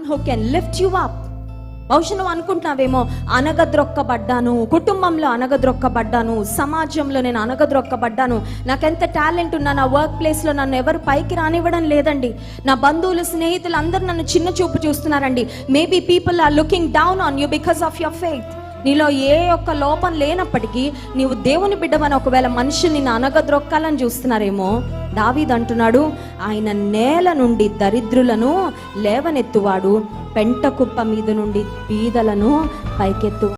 who can lift you up. బహుశా నువ్వు అనుకుంటున్నావేమో, అనగద్రొక్కబడ్డాను, కుటుంబంలో అనగద్రొక్కబడ్డాను, సమాజంలో నేను అనగద్రొక్కబడ్డాను, నాకెంత టాలెంట్ ఉన్నా నా వర్క్ ప్లేస్లో నన్ను ఎవరు పైకి రానివ్వడం లేదండి, నా బంధువులు స్నేహితులు అందరూ నన్ను చిన్న చూపు చూస్తున్నారండి. Maybe people are looking down on you because of your faith. నీలో ఏ ఒక్క లోపం లేనప్పటికీ నీవు దేవుని బిడ్డవని ఒకవేళ మనుషులు నిన్ను అనగద్రొక్కాలని చూస్తున్నారేమో, దావీదు అంటున్నాడు, ఆయన నేల నుండి దరిద్రులను లేవనెత్తువాడు, పెంట కుప్ప మీద నుండి బీదలను పైకెత్తు.